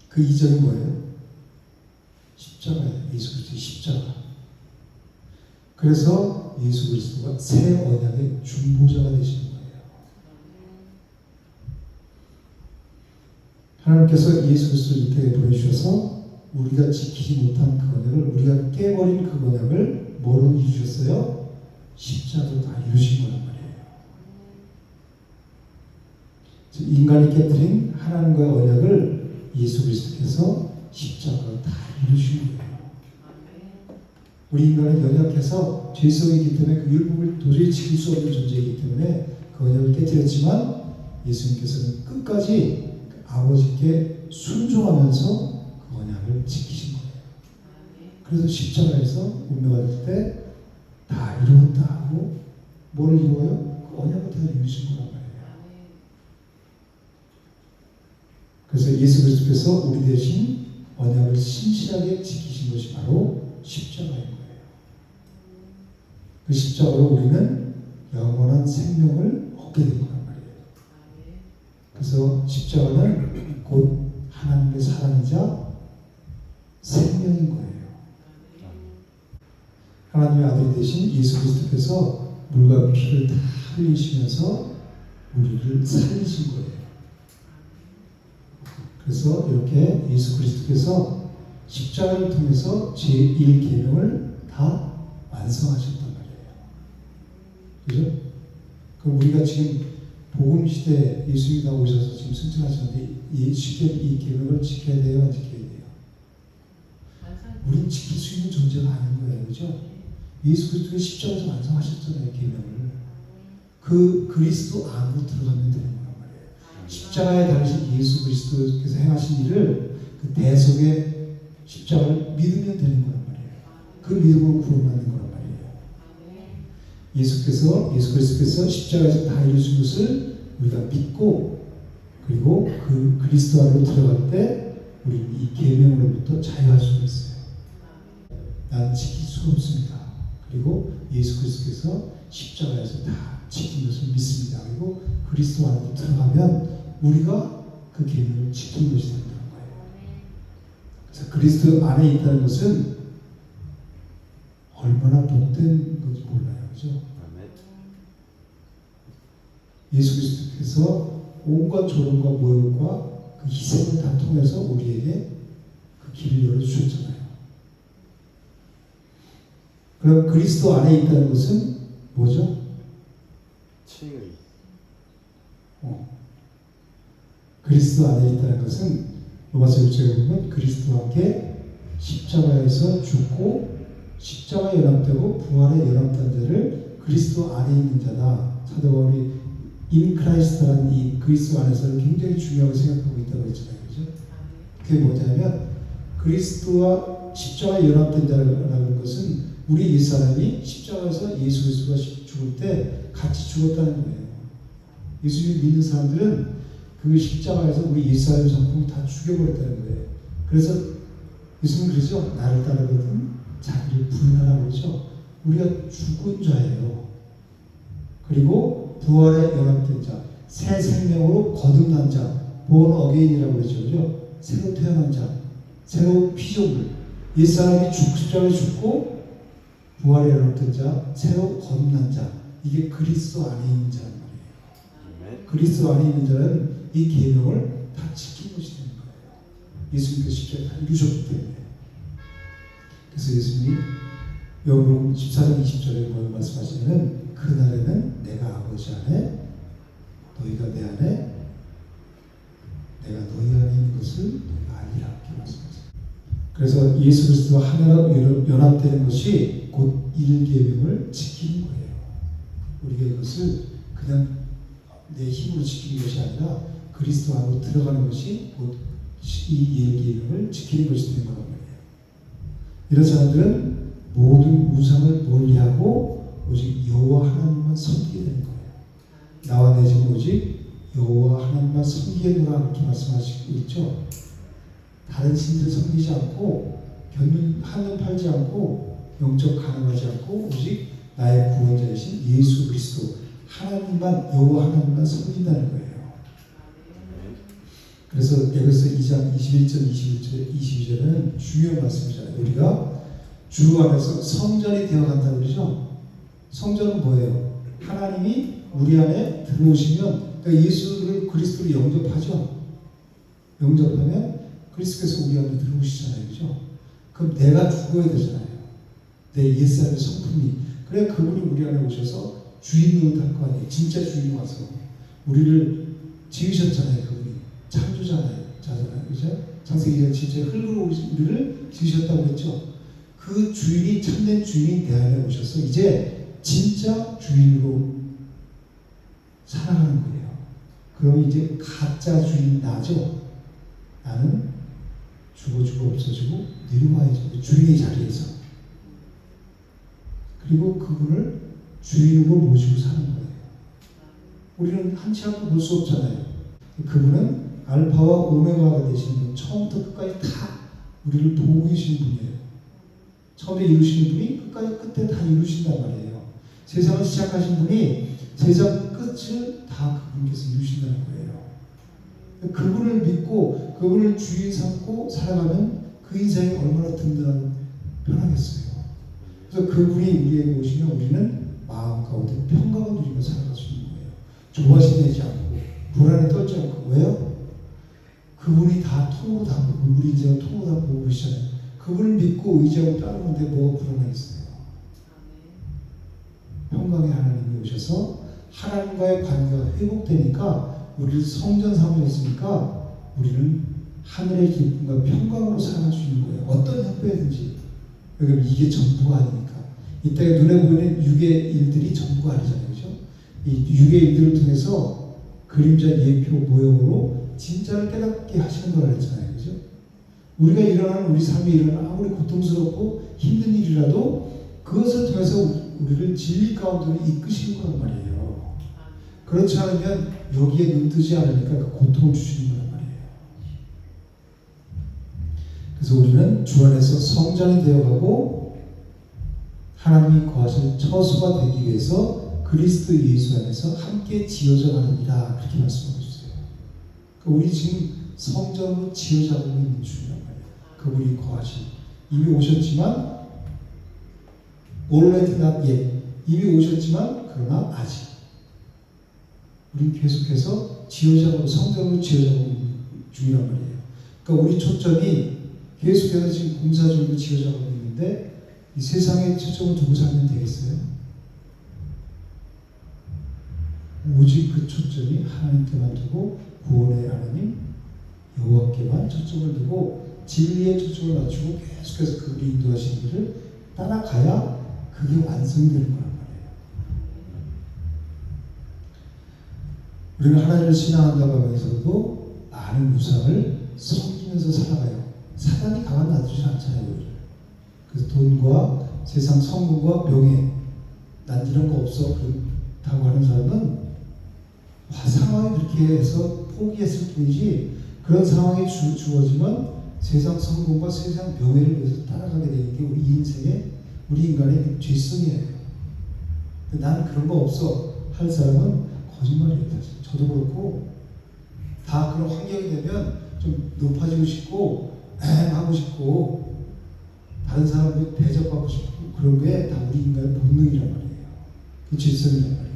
그 이적이 뭐예요? 십자가예요. 예수 그리스도의 십자가. 그래서 예수 그리스도가 새 언약의 중보자가 되시는 거예요. 하나님께서 예수 그리스도를 이 땅에 보내주셔서 우리가 지키지 못한 그 언약을, 우리가 깨버린 그 언약을 뭐로 이루셨어요? 십자가로 다 이루신 거란 말이에요. 인간이 깨뜨린 하나님과의 언약을 예수 그리스도께서 십자가로 다 이루신 거예요. 우리 인간은 연약해서 죄성이기 때문에 그 율법을 도저히 지킬 수 없는 존재이기 때문에 그 언약을 깨뜨렸지만 예수님께서는 끝까지 아버지께 순종하면서 그 언약을 지키신 거예요. 그래서 십자가에서 운명할 때 다 이루었다 하고 뭐를 이루어요? 그 언약을 다 이루신 거란 말이에요. 그래서 예수 그리스도께서 우리 대신 언약을 신실하게 지키신 것이 바로 십자가인 거예요. 그 십자가로 우리는 영원한 생명을 얻게 된 거란 말이에요. 그래서 십자가는 곧 하나님의 사랑이자 생명인 거예요. 하나님의 아들 대신 예수 그리스도께서 물과 피를 다 흘리시면서 우리를 살리신 거예요. 그래서 이렇게 예수 그리스도께서 십자가를 통해서 제1계명을 다 완성하셨단 말이에요. 그죠? 그럼 우리가 지금 복음시대에 예수님이 다 오셔서 지금 승천하셨는데 이 계명을 지켜야 돼요? 안 지켜야 돼요? 우린 지킬 수 있는 존재가 아닌 거예요. 그죠? 예수 그리스도의 십자가에서 완성하셨잖아요. 계명을. 그 그리스도 안으로 들어가면 되는 거란 말이에요. 십자가에 달리신 예수 그리스도께서 행하신 일을 그 대속의 십자가를 믿으면 되는 거란 말이에요. 그 믿음으로 구원받는 거란 말이에요. 예수 그리스도께서 십자가에서 다 이루신 것을 우리가 믿고 그리고 그 그리스도 안으로 들어갈 때 우리는 이 계명으로부터 자유할 수 있어요. 난 지킬 수가 없습니다. 그리고 예수 그리스도께서 십자가에서 다 지킨 것을 믿습니다. 그리고 그리스도 안으로 들어가면 우리가 그 계명을 지키는 것이 된다는 거예요. 그래서 그리스도 안에 있다는 것은 얼마나 복된 건지 몰라요. 그죠? 예수 그리스도께서 온갖 조롱과 모욕과 그 희생을 다 통해서 우리에게 그 길을 열어주셨잖아요. 그럼 그리스도 안에 있다는 것은 뭐죠? 칭의. 그리스도 안에 있다는 것은 로마서 1장에 보면 그리스도와 함께 십자가에서 죽고 십자가에 연합되고 부활에 연합된 자를 그리스도 안에 있는 자다. 사도 바울이 in Christ라는 이 그리스도 안에서는 굉장히 중요하게 생각하고 있다고 했잖아요. 그죠? 그게 뭐냐면 그리스도와 십자가에 연합된 자라는 것은 우리 옛사람이 십자가에서 예수 그리스도가 죽을 때 같이 죽었다는 거예요. 예수님 믿는 사람들은 그 십자가에서 우리 옛사람의 성품을 다 죽여버렸다는 거예요. 그래서 예수님 그러죠. 나를 따르거든 자기를 부인하라고 그러죠. 우리가 죽은 자예요. 그리고 부활에 연합된 자, 새 생명으로 거듭난 자, born again이라고 그러죠. 그죠? 새로 태어난 자, 새로운 피조물. 옛사람이 십자가에 죽고 부활에 연합된 자, 새로 거듭난 자. 이게 그리스도 안에 있는 자란 말이에요. 그리스도 안에 있는 자는 이 계명을 다 지킨 것이 되는 거예요. 예수님께서 십자가에 다 이루셨기 때문에. 그래서 예수님이 요한복음 14장 20절에 뭘 말씀하시냐면 그날에는 내가 아버지 안에 너희가 내 안에 내가 너희 안에 있는 것을 너희가 알리라 이렇게 말씀하세요. 그래서 예수 그리스도와 하나로 연합되는 것이 곧 1계명을 지키는 거예요. 우리가 이것을 그냥 내 힘으로 지키는 것이 아니라 그리스도 안으로 들어가는 것이 곧 이 1계명을 지키는 것이 되는 거란 말이에요. 이런 사람들은 모든 우상을 멀리하고 오직 여호와 하나님만 섬기게 되는 거예요. 나와 내 집은 오직 여호와 하나님만 섬기겠노라 그렇게 말씀하시고 있죠. 다른 신들을 섬기지 않고 한눈 팔지 않고 영적 가능하지 않고 오직 나의 구원자이신 예수 그리스도 하나님만 여호와 하나님만 섬긴다는 거예요. 그래서 에베소 2장 21절 22절은 중요한 말씀이잖아요. 우리가 주 안에서 성전이 되어간다고 그러죠. 성전은 뭐예요? 하나님이 우리 안에 들어오시면 그러니까 예수를 그리스도를 영접하죠. 영접하면 그리스도께서 우리 안에 들어오시잖아요. 그죠? 그럼 내가 죽어야 되잖아요. 내 옛사람의 성품이. 그래 그분이 우리 안에 오셔서 주인으로 할 거 아니에요. 진짜 주인 와서 우리를 지으셨잖아요. 그분이 창조잖아요. 그죠? 창세기 2장 진짜 흙으로 우리를 지으셨다고 했죠. 그 주인이 참된 주인이 내 안에 오셔서 이제 진짜 주인으로 살아가는 거예요. 그럼 이제 가짜 주인 나죠. 나는 죽어 없어지고 내려와야죠. 그 주인의 자리에서. 그리고 그분을 주인으로 모시고 사는 거예요. 우리는 한치 앞도 볼 수 없잖아요. 그분은 알파와 오메가가 되시는 분, 처음부터 끝까지 다 우리를 보고 계시는 분이에요. 처음에 이루시는 분이 끝에 다 이루신단 말이에요. 세상을 시작하신 분이 세상 끝을 다 그분께서 이루신다는 거예요. 그분을 믿고 그분을 주인 삼고 살아가면 그 인생이 얼마나 든든하고 편하겠어요. 그래서 그분이 우리에게 오시면 우리는 마음 가운데 평강을 누리며 살아갈 수 있는 거예요. 조바심내지 않고 불안에 떨지 않고. 왜요? 그분이 다 통으로 다 보고 우리 인생을 통으로 다 보고 계시잖아요. 그분을 믿고 의지하고 따르는데 뭐가 불안하겠어요. 평강의 하나님이 오셔서 하나님과의 관계가 회복되니까 우리를 성전 삼으셨으니까 우리는 하늘의 기쁨과 평강으로 살아갈 수 있는 거예요. 어떤 형편이든지. 왜냐면 이게 전부가 아니니까. 이때 눈에 보이는 육의 일들이 전부가 아니잖아요. 그죠? 이 육의 일들을 통해서 그림자 예표 모형으로 진짜를 깨닫게 하시는 거라 했잖아요. 그죠? 우리가 일어나는 우리 삶에 일어나는 아무리 고통스럽고 힘든 일이라도 그것을 통해서 우리를 진리 가운데로 이끄시는 거란 말이에요. 그렇지 않으면 여기에 눈 뜨지 않으니까 그 고통을 주시는 거란 말이에요. 그래서 우리는 주 안에서 성전이 되어가고 하나님이 거하실 처소가 되기 위해서 그리스도 예수 안에서 함께 지어져 가느니라 그렇게 말씀하고 있어요. 그러니까 우리 지금 성전으로 지어져 가고 있는 중이란 말이에요. 그분이 거하신 이미 오셨지만 already not yet 이미 오셨지만 그러나 아직 우리는 계속해서 지어져가고 성전으로 지어져가고 있는 중이란 말이에요. 그러니까 우리 초점이 계속해서 지금 공사 중으로 지어져가고 있는데 이 세상에 초점을 두고 살면 되겠어요? 오직 그 초점이 하나님께만 두고 구원의 하나님 여호와께만 초점을 두고 진리의 초점을 맞추고 계속해서 그분이 인도하시는 것을 따라가야 그게 완성되는 거란 말이에요. 우리는 하나님을 신앙한다고 하면서도 많은 우상을 섬기면서 살아가요. 사단이 가만 놔두지 않잖아요. 우리를. 그래서 돈과 세상 성공과 명예 난 이런 거 없어 그렇다고 하는 사람은 상황이 그렇게 해서 포기했을 뿐이지 그런 상황이 주어지면 세상 성공과 세상 명예를 위해서 따라가게 되는 게 우리 인생의 우리 인간의 죄성이에요. 나는 그런 거 없어 할 사람은 거짓말이에요. 사실 저도 그렇고 다 그런 환경이 되면 좀 높아지고 싶고 하고 싶고 다른 사람들 대접받고 싶고 그런 게 다 우리 인간의 본능이란 말이에요. 그 죄성이란 말이에요.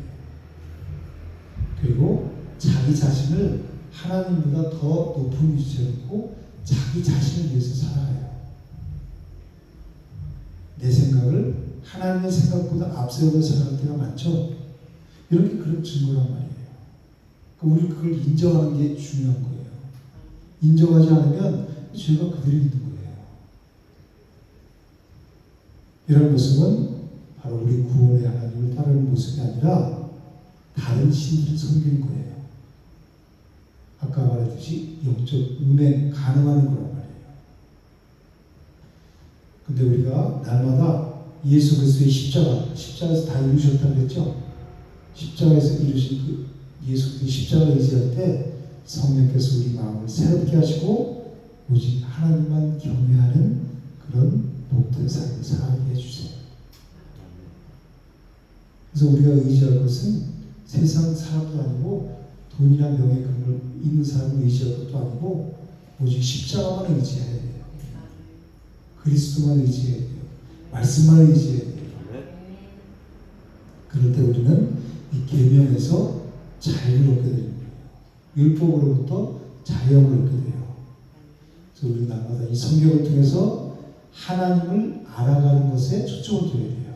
그리고 자기 자신을 하나님보다 더 높은 위치에 놓고 자기 자신을 위해서 살아가요. 내 생각을 하나님의 생각보다 앞세우며 살아갈 때가 많죠. 이런 게 그런 증거란 말이에요. 우리 그걸 인정하는 게 중요한 거예요. 인정하지 않으면 죄가 그대로 있는 거예요. 이런 모습은 바로 우리 구원의 하나님을 따르는 모습이 아니라 다른 신들을 섬기는 거예요. 아까 말했듯이 영적 음행 가능하는 거란 말이에요. 근데 우리가 날마다 예수 그리스도의 십자가에서 다 이루셨다고 했죠. 십자가에서 이루신 그 예수 그리스도의 십자가를 의지할 때 성령께서 우리 마음을 새롭게 하시고 오직 하나님만 경외하는 그런 복된 삶을 살게 해주세요. 그래서 우리가 의지할 것은 세상 사람도 아니고 돈이나 명예 그런 걸 있는 사람을 의지할 것도 아니고 오직 십자가만 의지해야 돼요. 그리스도만 의지해야 돼요. 말씀만 의지해야 돼요. 그럴 때 우리는 이 계명에서 자유를 얻게 됩니다. 율법으로부터 자유함을 얻게 돼요. 그래서 우리 날마다 이 성경을 통해서 하나님을 알아가는 것에 초점을 둬야 돼요.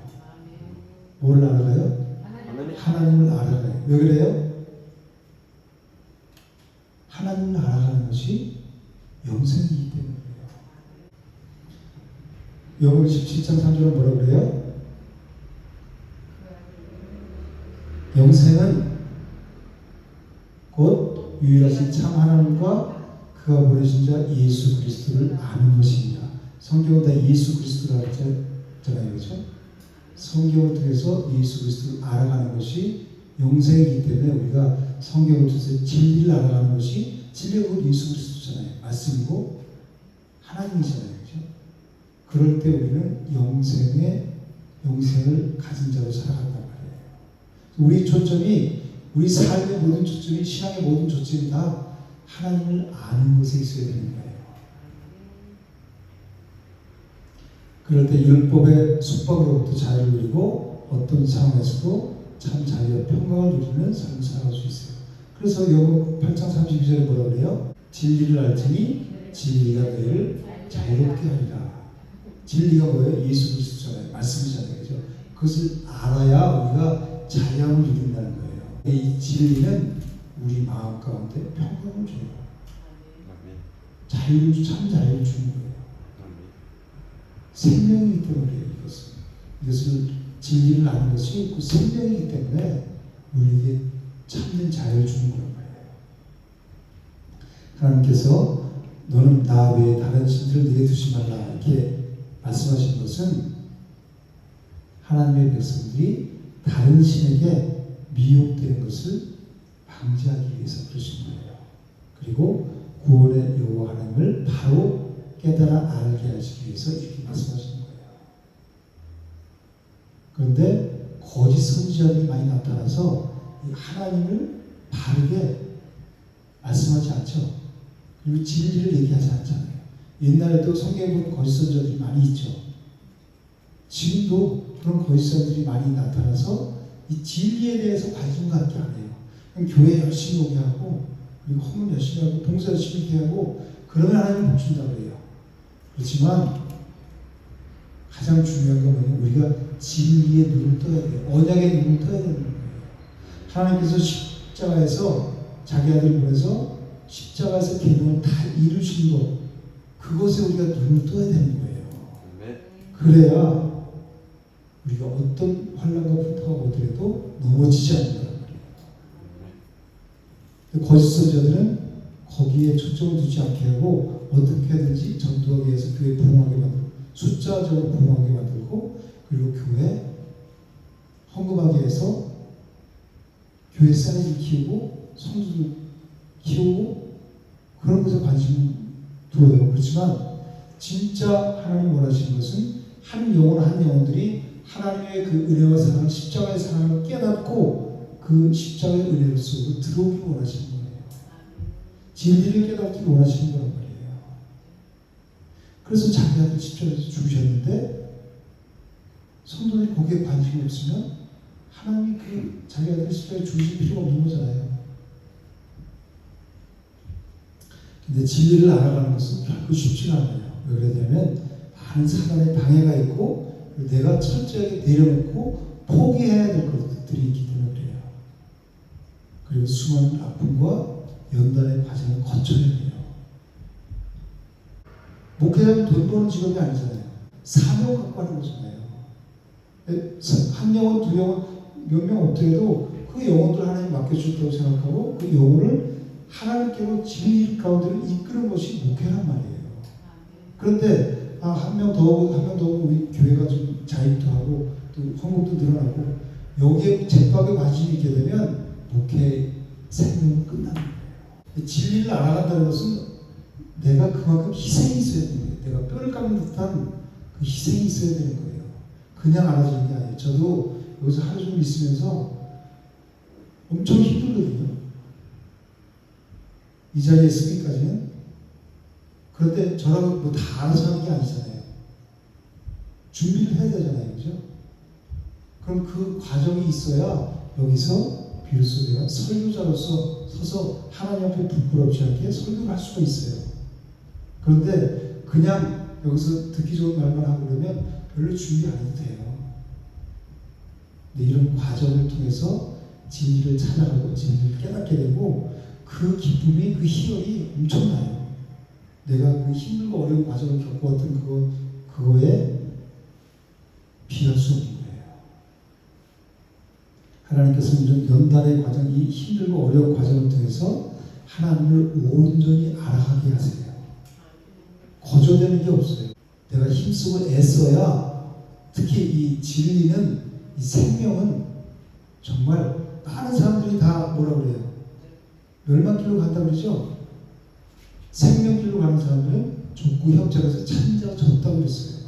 뭘 알아가요? 하나님을 알아가요. 왜 그래요? 하나님을 알아가는 것이 영생이기 때문이에요. 요한복음 17장 3절은 뭐라 그래요? 영생은 곧 유일하신 참 하나님과 그가 보내신 자 예수 그리스도를 아는 것입니다. 성경은 다 예수 그리스도라고 했잖아요. 그렇죠? 성경을 통해서 예수 그리스도를 알아가는 것이 영생이기 때문에 우리가 성경을 통해서 진리를 알아가는 것이 진리가 예수 그리스도잖아요. 말씀이고 하나님이잖아요. 그렇죠? 그럴 때 우리는 영생을 가진 자로 살아간단 말이에요. 우리 초점이, 우리 삶의 모든 초점이, 신앙의 모든 초점이 다 하나님을 아는 것에 있어야 되는 거예요. 그럴 때 율법의 속박으로부터 자유를 누리고 어떤 상황에서도 참 자유와 평강을 누리는 삶을 살아갈 수 있어요. 그래서 요한복음 8장 32절에 뭐라 그래요? 진리를 알지니 진리가 너희를 자유롭게 하리라. 진리가 뭐예요? 예수 그리스도잖아요. 말씀이잖아요. 그죠? 그것을 알아야 우리가 자유함을 누린다는 거예요. 이 진리는 우리 마음 가운데 평강을 줘요. 참 자유를 주는 거예요. 생명이기 때문에 이것을 진리를 아는 것이 그 생명이기 때문에 우리에게 참된 자유를 주는 거란 말이에요. 하나님께서 너는 나 외에 다른 신들을 내게 두지 말라 이렇게 말씀하신 것은 하나님의 백성들이 다른 신에게 미혹되는 것을 방지하기 위해서 그러신 거예요. 그리고 구원의 여호와 하나님을 바로 깨달아 알게 하시기 위해서 이렇게 말씀하시는 거예요. 그런데 거짓 선지자들이 많이 나타나서 하나님을 바르게 말씀하지 않죠. 그리고 진리를 얘기하지 않잖아요. 옛날에도 성경에 보면 거짓 선지자들이 많이 있죠. 지금도 그런 거짓 선지자들이 많이 나타나서 이 진리에 대해서 관심 갖게 안 해요. 그냥 교회 열심히 오게 하고, 그리고 헌문 열심히 하고, 봉사 열심히 이렇게 하고, 그러면 하나님 복 준다고 해요. 그렇지만 가장 중요한 건 뭐냐면 우리가 진리의 눈을 떠야 돼요. 언약의 눈을 떠야 되는 거예요. 하나님께서 십자가에서 자기 아들을 보내서 십자가에서 계명을 다 이루신 것, 그것에 우리가 눈을 떠야 되는 거예요. 그래야 우리가 어떤 환난과 풍파가 오더라도 넘어지지 않는다는 말이에요. 거짓 선지자들은 거기에 초점을 두지 않게 하고 어떻게 하든지 전도하기 위해서 교회 부흥하게 만들고 숫자적으로 부흥하게 만들고 그리고 교회 헌금하기 위해서 교회 사이즈를 키우고 성도들 키우고 그런 것에 관심을 두어요. 그렇지만 진짜 하나님 원하시는 것은 한 영혼들이 하나님의 그 은혜와 사랑, 십자가의 사랑을 깨닫고 그 십자가의 은혜를 속으로 들어오길 원하시는 거예요. 진리를 깨닫기를 원하시는 거란 말이에요. 그래서 자기 아들 십자가에서 죽으셨는데 성도들이 거기에 관심이 없으면 하나님이 그 자기 아들 십자가에 죽으실 필요가 없는 거잖아요. 근데 진리를 알아가는 것은 결코 쉽지가 않아요. 왜 그러냐면 많은 사단의 방해가 있고 내가 철저하게 내려놓고 포기해야 될 것들이 있기 때문에 그래요. 그리고 수많은 아픔과 연단의 과정을 거쳐야 돼요. 목회자는 돈 버는 직업이 아니잖아요. 사명 갖고 하는 거잖아요. 한 영혼, 두 영혼, 몇 명 없더라도 그 영혼들 하나님 맡겨주셨다고 생각하고 그 영혼을 하나님께로 진리 가운데를 이끄는 것이 목회란 말이에요. 그런데 한 명 더 오고 한 명 더 오고 우리 교회가 좀 자립도 하고 또 헌금도 늘어나고 여기에 제밥에 관심이 있게 되면 목회 생명은 끝나는 거예요. 진리를 알아간다는 것은 내가 그만큼 희생이 있어야 되는 거예요. 내가 뼈를 깎는 듯한 그 희생이 있어야 되는 거예요. 그냥 알아지는 게 아니에요. 저도 여기서 하루 종일 있으면서 엄청 힘들거든요. 이 자리에 있으기까지는. 그런데 저라고 뭐 다 알아서 하는 게 아니잖아요. 준비를 해야 되잖아요. 그죠? 그럼 그 과정이 있어야 여기서 비로소 내가 설교자로서 서서 하나님 앞에 부끄럽지 않게 설교를 할 수가 있어요. 그런데 그냥 여기서 듣기 좋은 말만 하고 그러면 별로 준비 안 해도 돼요. 근데 이런 과정을 통해서 진리를 찾아가고 진리를 깨닫게 되고 그 기쁨이, 그 희열이 엄청나요. 내가 그 힘들고 어려운 과정을 겪어왔던 그거에 비할 수 없는 거예요. 하나님께서는 이런 연단의 과정, 이 힘들고 어려운 과정을 통해서 하나님을 온전히 알아가게 하세요. 거저되는 게 없어요. 내가 힘쓰고 애써야 특히 이 진리는, 이 생명은 정말 많은 사람들이 다 뭐라 그래요? 멸망길로 간다 그러죠? 생명길로 가는 사람들은 좁고 협착해서 찬자가 졌다고 그랬어요.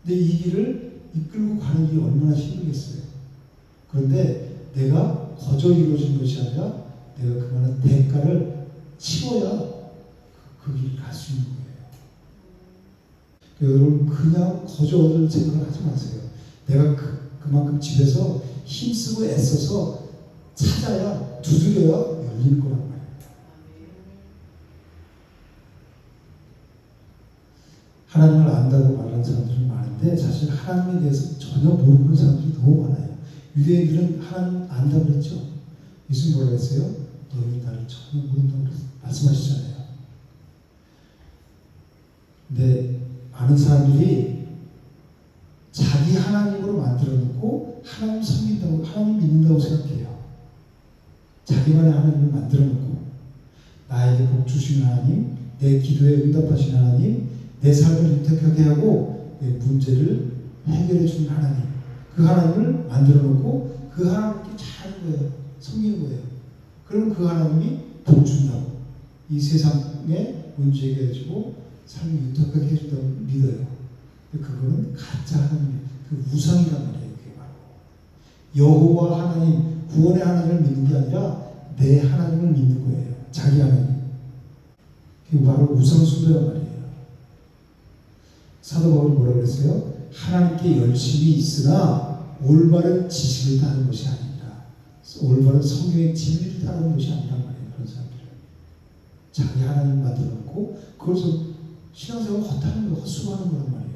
근데 이 길을 이끌고 가는 길이 얼마나 힘들겠어요. 그런데 내가 거저 이루어진 것이 아니라 내가 그만한 대가를 치러야 그 길을 갈 수 있는 거예요. 여러분 그냥 거저 얻을 생각을 하지 마세요. 내가 그만큼 집에서 힘쓰고 애써서 찾아야, 두드려야 열리는 거란 말이에요. 하나님을 안다고 말하는 사람들은 많은데 사실 하나님에 대해서 전혀 모르는 사람들이 너무 많아요. 유대인들은 하나님 안다고 그랬죠. 예수님 뭐라고 했어요? 너희는 나를 전혀 모른다고 말씀하시잖아요. 근데 많은 사람들이 자기 하나님으로 만들어 놓고 하나님 섬긴다고, 하나님 믿는다고 생각해요. 자기만의 하나님을 만들어 놓고 나에게 복 주시는 하나님, 내 기도에 응답하시는 하나님, 내 삶을 윤택하게 하고 내 문제를 해결해 주는 하나님, 그 하나님을 만들어 놓고 그 하나님께 잘하는 거예요. 섬기는 거예요. 그럼 그 하나님이 복 준다고, 이 세상에 문제 해결해 주고 삶을 윤택하게 해준다고 믿어요. 그거는 가짜 하나님, 그 우상이란 말이에요. 그게 바로 여호와 하나님, 구원의 하나님을 믿는 게 아니라 내 하나님을 믿는 거예요. 자기 하나님. 그게 바로 우상 숭배란 말이에요. 사도 바울이 뭐라고 그랬어요? 하나님께 열심히 있으나 올바른 지식을 따르는 것이 아닙니다. 올바른 성경의 진리를 따르는 것이 아니란 말이에요. 그런 사람들은 자기 하나님 만들어 놓고 그것을 신앙생활 헛수고하는 거란 말이에요.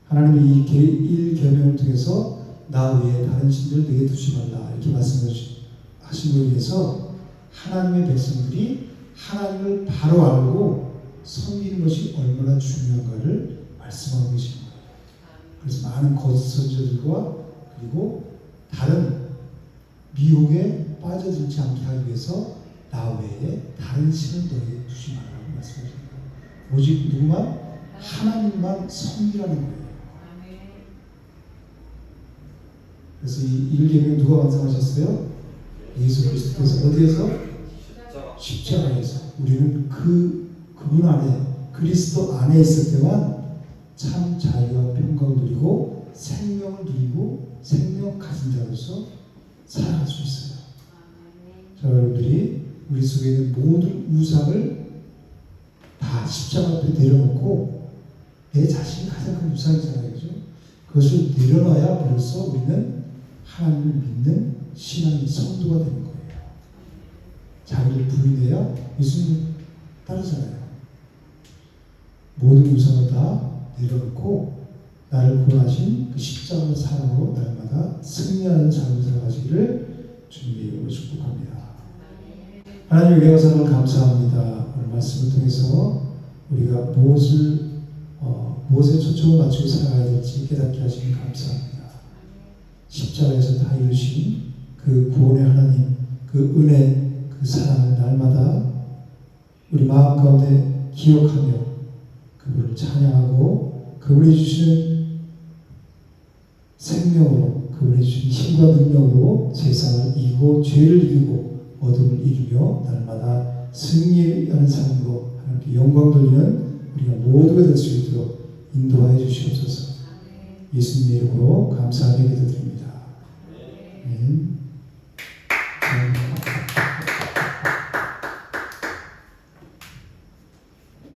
하나님이 이 계명을 통해서 나 외에 다른 신들을 내게 두지 말라 이렇게 말씀하신 것에 의해서 하나님의 백성들이 하나님을 바로 알고 섬기는 것이 얼마나 중요한가를 말씀하고 계신 거예요. 그래서 많은 거짓 선지자들과 그리고 다른 미혹에 빠져들지 않게 하기 위해서 나 외에 다른 신을 너에게 두지 말라고 말씀하신 거예요. 오직 누구만? 하나님만 섬기라는 거예요. 그래서 이 1계명 누가 완성하셨어요? 예수 그리스도께서. 어디에서? 십자가에서. 우리는 그분 안에, 그리스도 안에 있을 때만 참 자유와 평강을 누리고 생명을 누리고 생명 가진 자로서 살아갈 수 있어요. 자, 여러분들이 우리 속에 있는 모든 우상을 다 십자가 앞에 내려놓고, 내 자신이 가장 큰 우상이잖아요. 그죠? 그것을 내려놔야 벌써 우리는 하나님을 믿는 신앙의 성도가 되는 거예요. 자기를 부인해야 예수님 따르잖아요. 모든 우상을 다 내려놓고 나를 구원하신 그 십자가의 사랑으로 날마다 승리하는 삶을 살아가시기를 주님의 이름으로 축복합니다. 하나님 은혜와 사랑을 감사합니다. 오늘 말씀을 통해서 우리가 무엇에 초점을 맞추고 살아가야 될지 깨닫게 하시니 감사합니다. 십자가에서 다 이루신 그 구원의 하나님, 그 은혜, 그 사랑을 날마다 우리 마음 가운데 기억하며 그분을 찬양하고 그분이 주시는 생명으로 그분이 주신 힘과 능력으로 세상을 이기고 죄를 이기고 어둠을 이기며 날마다 승리하는 삶으로 하나님께 영광 돌리는 우리가 모두가 될 수 있도록 인도하여 주시옵소서. 예수님의 이름으로 감사하게 기도드립니다. 아멘.